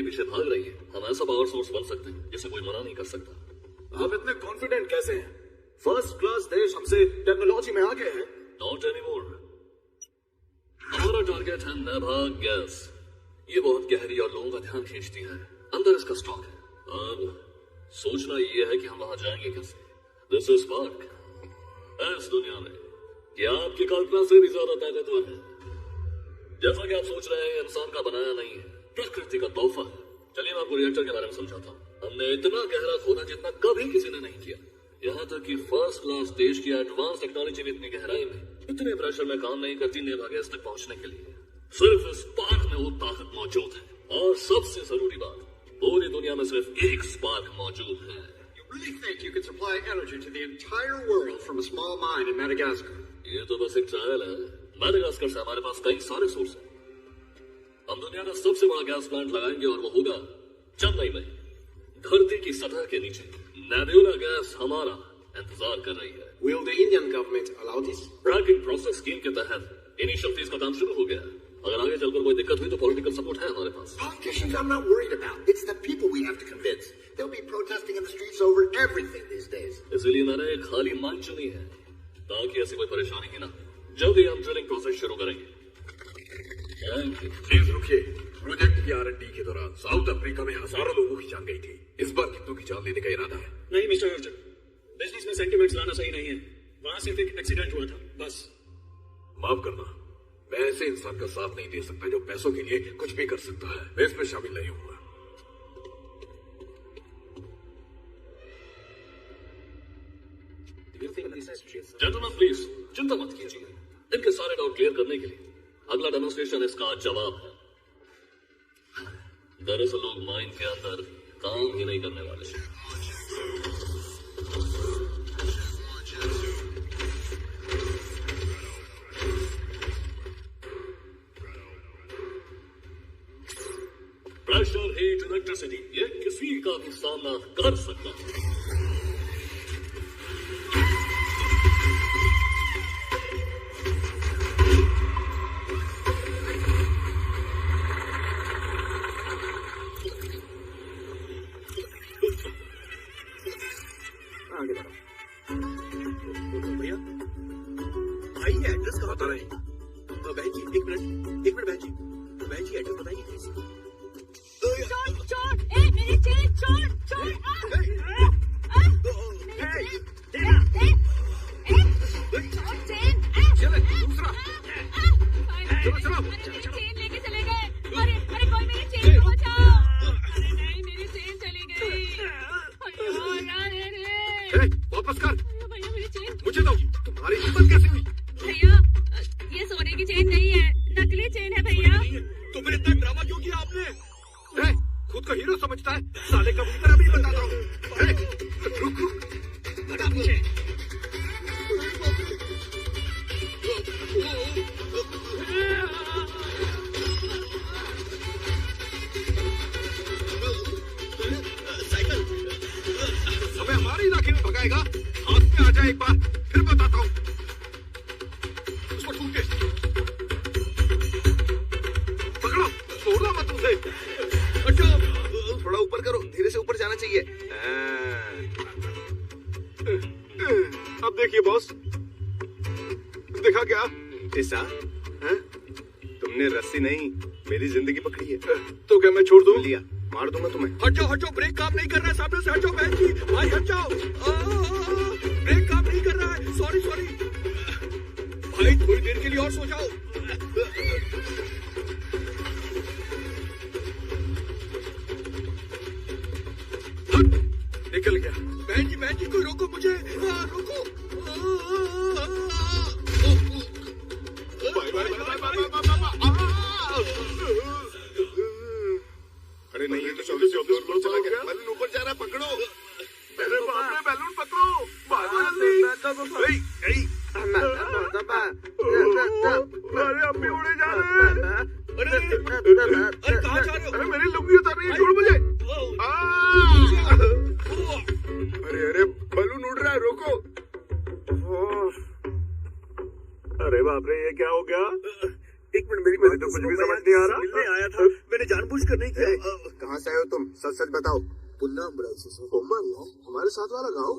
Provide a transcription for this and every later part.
पीछे भाग रही है। हम ऐसा पावर सोर्स बन सकते हैं जिसे कोई मना नहीं कर सकता। आप इतने कॉन्फिडेंट कैसे हैं? फर्स्ट क्लास देश हमसे टेक्नोलॉजी में आगे है। Not anymore. हमारा टारगेट है नाभाग गैस। ये बहुत गहरी और लोगों का ध्यान खींचती है। अंदर इसका स्टॉक है। अब सोचना ये है कि हम वहां जाएंगे कैसे। This is spark. इस दुनिया में क्या आपकी कल्पना से भी ज्यादा ताकतवर है? जैसा कि आप सोच रहे हैं, इंसान का बनाया नहीं है, प्रकृति का तोहफा है। चलिए मैं आपको रिएक्टर के बारे में समझाता हूँ। हमने इतना गहरा खोदा जितना कभी किसी ने नहीं किया। यहाँ तक कि फर्स्ट क्लास देश की एडवांस टेक्नोलॉजी भी इतनी गहराई में, इतने प्रेशर में काम नहीं करती नेभा गैस तक पहुंचने के लिए। सिर्फ इस स्पार्क में वो ताकत मौजूद है। और सबसे जरूरी बात, पूरी दुनिया में सिर्फ एक स्पार्क मौजूद है। You really think you could supply energy to the entire world from a small mine in Madagascar? ये तो बस एक ट्रायल है। मेडागास्कर से हमारे पास कई सारे सोर्स हैं। हम दुनिया का सबसे बड़ा गैस प्लांट लगाएंगे और वो होगा चेन्नई में, धरती की सतह के नीचे। नेबुला गैस हमारा इंतजार कर रही है। Will the Indian government allow this? Tracking process scheme के तहत इनिशियल फेज का काम शुरू हो गया है। अगर आगे चलकर कोई दिक्कत हुई तो पॉलिटिकल सपोर्ट है हमारे पास। Politicians I'm not worried about. It's the people we have to convince. They'll be protesting in the streets over everything these days. इसलिए मैंने एक खाली माइंड चुनी है ताकि ऐसी कोई परेशानी ही ना। जल्दी हम ड्रिलिंग प्रोसेस शुरू करेंगे। प्लीज रुकिए। प्रोजेक्ट की R&D के दौरान साउथ अफ्रीका में हजारों लोगों की जान गई थी। इस बार कितनों की जान लेने का इरादा है? नहीं मिस्टर अर्जुन, बिजनेस में सेंटिमेंट्स लाना सही नहीं है। वहां सिर्फ एक एक्सीडेंट हुआ था, बस। माफ करना, मैं ऐसे इंसान का साथ नहीं दे सकता जो पैसों के लिए कुछ भी कर सकता है। मैं इसमें शामिल नहीं हूँ। जेंटलमैन प्लीज चिंता मत कीजिए। इनके सारे डाउट क्लियर करने के लिए अगला डेमोन्स्ट्रेशन इसका जवाब है। दरअसल लोग माइंड के अंदर काम ही नहीं करने वाले। प्रेशर, हीट, इलेक्ट्रिसिटी, ये किसी का भी सामना कर सकता है। भैया, भाई ये एड्रेस कहाँ पर है? बहन जी, एक मिनट बहन जी। बहन जी एड्रेस बताइए। चोर, मेरी चेन, चोर। चेन लेके चले गए। अरे कोई मेरी चेन बचाओ। अरे नहीं, मेरी चेन चली गई। वापस कर। भैया मेरी चेन। मुझे दो। तुम्हारी हिम्मत कैसे हुई? भैया ये सोने की चेन नहीं है, नकली चेन है भैया। तो फिर इतना ड्रामा क्यों किया आपने? खुद को हीरो समझता है साले का। मुझे अभी बताता हूँ। रुक हटा मुझे। साइकिल हमें हमारे इलाके में भगाएगा। हाथ में आ जाए एक बार, फिर बताता हूँ। उसको ठूक के पकड़ो, छोड़ना मत उसे। थोड़ा ऊपर करो, धीरे से ऊपर जाना चाहिए। अब देखिए बॉस, देखा क्या? ऐसा तुमने रस्सी नहीं मेरी जिंदगी पकड़ी है। तो क्या मैं छोड़ दूं? लिया, मार दूंगा तुम्हें। हट जाओ, ब्रेक काम नहीं कर रहा है। सामने से हट जाओ बहन जी। भाई हट जाओ। ब्रेक काम नहीं कर रहा है। सॉरी भाई, थोड़ी देर के लिए और सो जाओ। निकल गया। बहन जी कोई रोको मुझे। रोको। अरे नहीं, ये तो चला गया। बैलून ऊपर जा रहा है, पकड़ो। मेरे बाप रे, बैलून पकड़ो। भागो जल्दी। अरे अब भी उड़े जा रहे हैं। अरे कहाँ जा रहे हो? अरे मेरी लुंगी उतर रही है, छोड़ मुझे। अरे बैलून उड़ रहा है, रोको। अरे बाप रे, ये क्या हो गया? एक मिनट, मेरी मुझे तो कुछ भी समझ नहीं आ रहा। मिलने आया था, मैंने जानबूझकर नहीं किया। कहाँ कहाँ से आए हो तुम? सच सच बताओ। पुन्ना अम्बराई से सर। हमारे साथ वाला गाँव।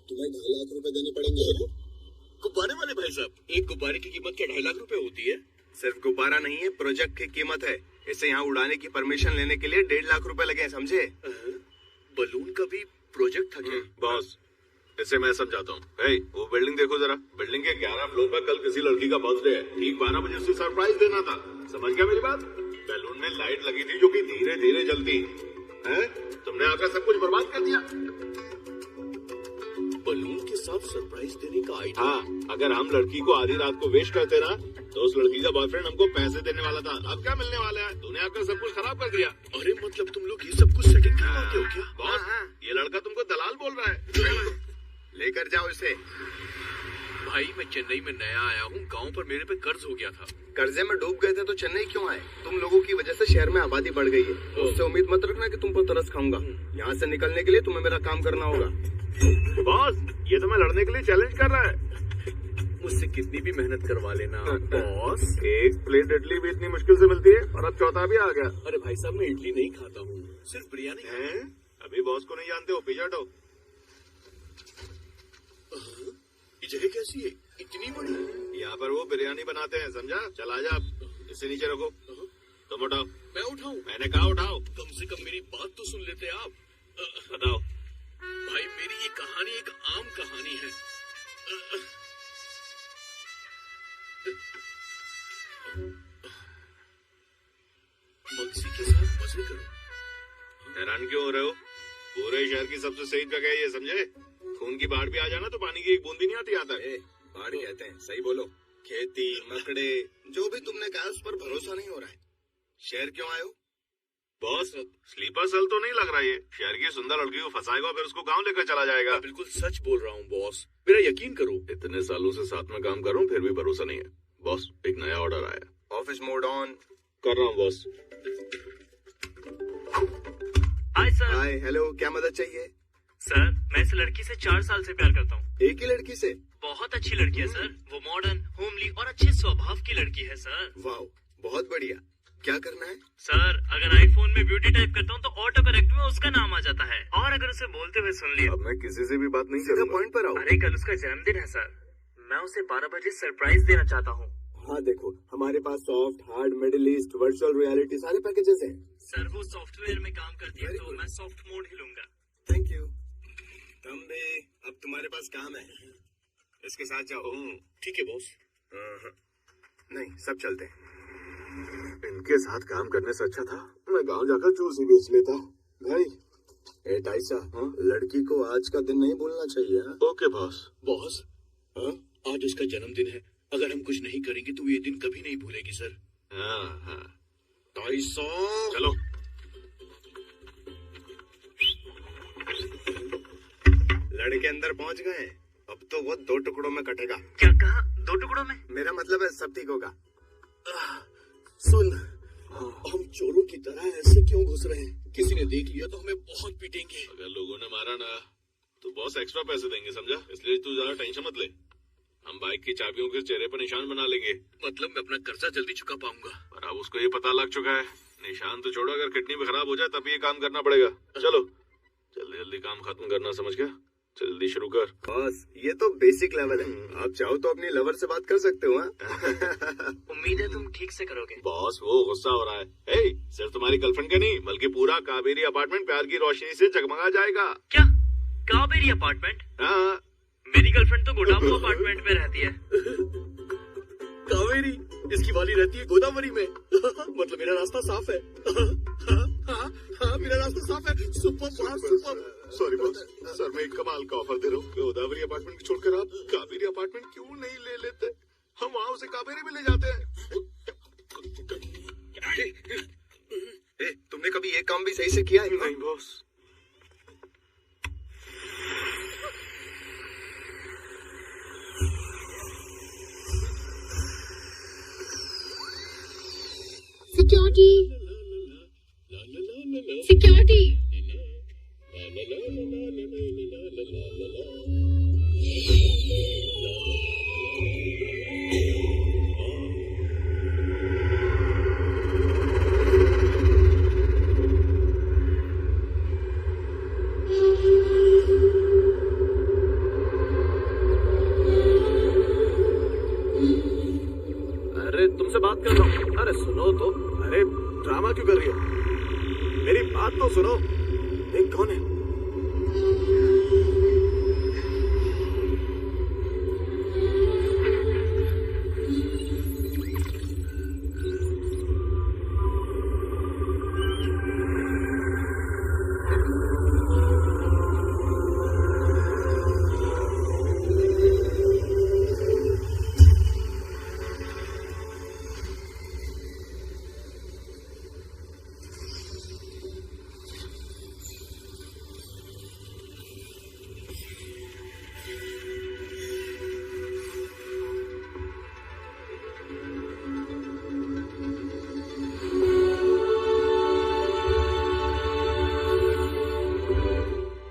तुम्हें 2.5 लाख रुपए देने पड़ेंगे। गुब्बारे वाले भाई साहब, एक गुब्बारे की कीमत क्या 2.5 लाख रुपए होती है? सिर्फ गुब्बारा नहीं है, प्रोजेक्ट की कीमत है। इसे यहाँ उड़ाने की परमिशन लेने के लिए 1.5 लाख रुपए लगे, समझे? बलून का भी प्रोजेक्ट था क्या? बॉस, इसे मैं समझाता हूँ। वो बिल्डिंग देखो जरा। बिल्डिंग के 11 फ्लोर पर कल किसी लड़की का बर्थडे है। ठीक 12 बजे उसे सरप्राइज देना था। समझ गया मेरी बात? बैलून में लाइट लगी थी जो कि धीरे धीरे जलती है। तुमने आकर सब कुछ बर्बाद कर दिया। बलून के साथ सरप्राइज देने का आइडिया। हाँ, अगर हम लड़की को आधी रात को विश करते ना तो उस लड़की का बॉयफ्रेंड हमको पैसे देने वाला था। अब क्या मिलने वाला है? तूने आकर सब कुछ खराब कर दिया। अरे मतलब तुम लोग ये सब कुछ सेटिंग करवाते हो क्या? बॉस, ये लड़का तुमको दलाल बोल रहा है। लेकर जाओ इसे। भाई मैं चेन्नई में नया आया हूँ, गाँव पर मेरे पे कर्ज हो गया था। कर्जे में डूब गए थे तो चेन्नई क्यों आए? तुम लोगों की वजह से शहर में आबादी बढ़ गई है। उससे उम्मीद मत रखना कि तुम पर तरस खाऊंगा। यहाँ से निकलने के लिए तुम्हें मेरा काम करना होगा। बॉस, ये तो मैं लड़ने के लिए चैलेंज कर रहा है। मुझसे कितनी भी मेहनत करवा लेना बॉस। एक प्लेट इडली भी इतनी मुश्किल से मिलती है और अब चौथा भी आ गया। अरे भाई साहब, मैं इडली नहीं खाता हूँ, सिर्फ बिरयानी। हैं? अभी बॉस को नहीं जानते हो? पिज्जा हटो। ये जगह कैसी है? इतनी बड़ी? यहाँ पर वो बिरयानी बनाते हैं, समझा? चल आजा, इसे नीचे रखो। तुम उठाओ। मैं उठाऊं? मैंने कहा उठाओ। कम से कम मेरी बात तो सुन लेते आप। बताओ। भाई मेरी ये कहानी एक आम कहानी है। मक्सी के साथ मजे करो। हैरान क्यों हो रहे हो? पूरे शहर की सबसे सही जगह है ये, समझे? खून की बाढ़ भी आ जाना तो पानी की एक बूंद भी नहीं आती यहाँ तक। बाढ़ कहते हैं, सही बोलो। खेती, मकड़े, जो भी तुमने कहा उस पर भरोसा नहीं हो रहा है। शहर क्यों आए हो? बॉस, स्लीपर सेल तो नहीं लग रहा है। शहर की सुंदर लड़की को फंसाएगा फिर उसको गांव लेकर चला जाएगा। मैं बिल्कुल सच बोल रहा हूँ बॉस, मेरा यकीन करो। इतने सालों से साथ में काम कर रहा हूँ फिर भी भरोसा नहीं है। बॉस, एक नया ऑर्डर आया। ऑफिस मोड ऑन कर रहा हूँ boss. Hi sir. Hi, hello, क्या मदद चाहिए? सर, मैं इस लड़की से 4 साल से प्यार करता हूँ। एक ही लड़की से? बहुत अच्छी लड़की है सर। वो मॉडर्न, होमली और अच्छे स्वभाव की लड़की है सर। वाह, बहुत बढ़िया। क्या करना है? सर, अगर आईफोन में ब्यूटी टाइप करता हूँ तो ऑटो करेक्ट में उसका नाम आ जाता है। और अगर उसे बोलते हुए सुन लिया। अब मैं किसी से भी बात नहीं सीधा करूंगा। पॉइंट पर आओ। अरे कल उसका जन्मदिन है सर, मैं उसे 12 बजे सरप्राइज देना चाहता हूँ। हाँ देखो, हमारे पास soft, hard, middle east, virtual reality सारे पैकेजेस हैं। सर वो सॉफ्टवेयर में काम करती है तो मैं सॉफ्ट मोड ही लूंगा। Thank you. तुम भी, अब तुम्हारे पास काम है, इसके साथ जाओ। ठीक है बॉस। नहीं, सब चलते हैं। इनके साथ काम करने से अच्छा था मैं गांव जाकर जूस ही बेच लेता। भाई, ए टाइसा, लड़की को आज का दिन नहीं भूलना चाहिए। Okay boss. बॉस, आज उसका जन्मदिन है। अगर हम कुछ नहीं करेंगे तो ये दिन कभी नहीं भूलेगी सर। हाँ। टाइसा, चलो। लड़के अंदर पहुंच गए। अब तो वो 2 टुकड़ों में कटेगा। क्या कहा? 2 टुकड़ों में? मेरा मतलब है सब ठीक होगा। सुन, हम चोरों की तरह ऐसे क्यों घुस रहे हैं? किसी ने देख लिया तो हमें बहुत पीटेंगे। अगर लोगों ने मारा ना तो बॉस एक्स्ट्रा पैसे देंगे, समझा? इसलिए तू ज्यादा टेंशन मत ले। हम बाइक की चाबियों के चेहरे पर निशान बना लेंगे। मतलब मैं अपना कर्जा जल्दी चुका पाऊंगा। पर अब उसको ये पता लग चुका है। निशान तो छोड़ो, अगर किडनी भी खराब हो जाए तब ये काम करना पड़ेगा। चलो जल्दी जल्दी काम खत्म करना, समझ गया? जल्दी शुरू कर। बॉस, ये तो बेसिक लेवल है। आप चाहो तो अपनी लवर से बात कर सकते हो। उम्मीद है तुम ठीक से करोगे। बॉस, वो गुस्सा हो रहा है। सिर्फ तुम्हारी गर्लफ्रेंड का नहीं बल्कि पूरा कावेरी अपार्टमेंट प्यार की रोशनी से जगमगा जाएगा। क्या? कावेरी अपार्टमेंट? हाँ। मेरी गर्लफ्रेंड तो गोदावरी अपार्टमेंट में रहती है। कावेरी, इसकी वाली रहती है गोदावरी में। मतलब मेरा रास्ता साफ है। हाँ, मेरा रास्ता साफ है। Super super. Sorry boss, sir मैं एक कमाल का ऑफर दे रहा हूँ। गोदावरी अपार्टमेंट छोड़कर आप कावेरी अपार्टमेंट क्यों नहीं ले लेते? हम वहाँ उसे कावेरी में ले जाते हैं। तुमने कभी ये काम भी सही से किया है? नहीं बॉस। Security! Security! बात तो सुनो। एक कौन है?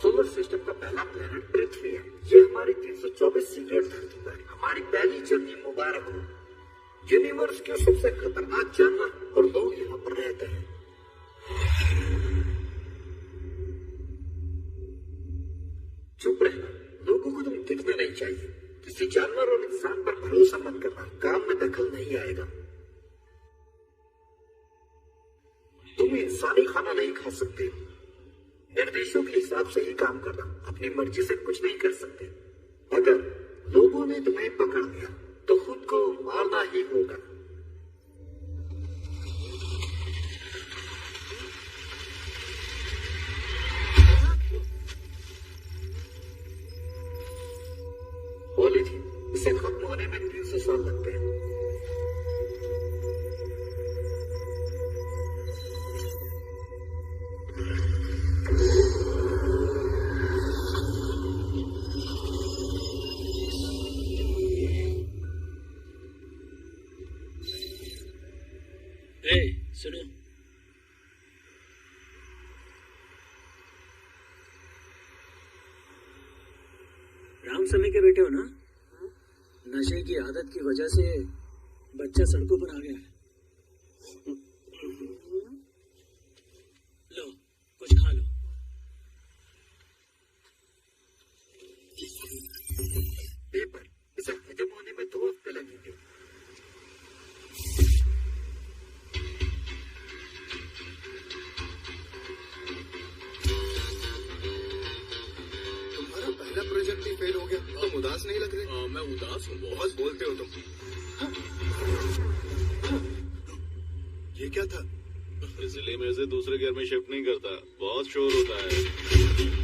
सोलर सिस्टम का पहला प्लेनेट पृथ्वी है। ये हमारी 324 सीक्रेट धरती पर हमारी पहली जर्नी मुबारक हो। यूनिवर्स के सबसे खतरनाक जानवर और लोग यहाँ पर रहते हैं। चुप रहना, लोगों को तुम दिखना नहीं चाहिए। किसी जानवर और इंसान पर भरोसा मत करना, काम में दखल नहीं आएगा। तुम इंसानी खाना नहीं खा सकते। निर्देशों के हिसाब से ही काम करना, अपनी मर्जी से कुछ नहीं कर सकते। अगर लोगों ने तुम्हें पकड़ लिया तो खुद को मारना ही होगा। पॉलिथीन, इसे खत्म होने में 300 साल लगते हैं। सुनो, राम समय के बेटे हो ना? नशे की आदत की वजह से बच्चा सड़कों पर आ गया है। लो, कुछ खा लो। पेपर, इसे हजम होने में 2 हफ्ते लगेंगे। प्रोजेक्ट ही फेल हो गया। तुम उदास नहीं लग रहे? मैं उदास हूँ। बहुत बोलते हो तुम। ये क्या था? इसलिए मैं इसे दूसरे घर में शिफ्ट नहीं करता, बहुत शोर होता है।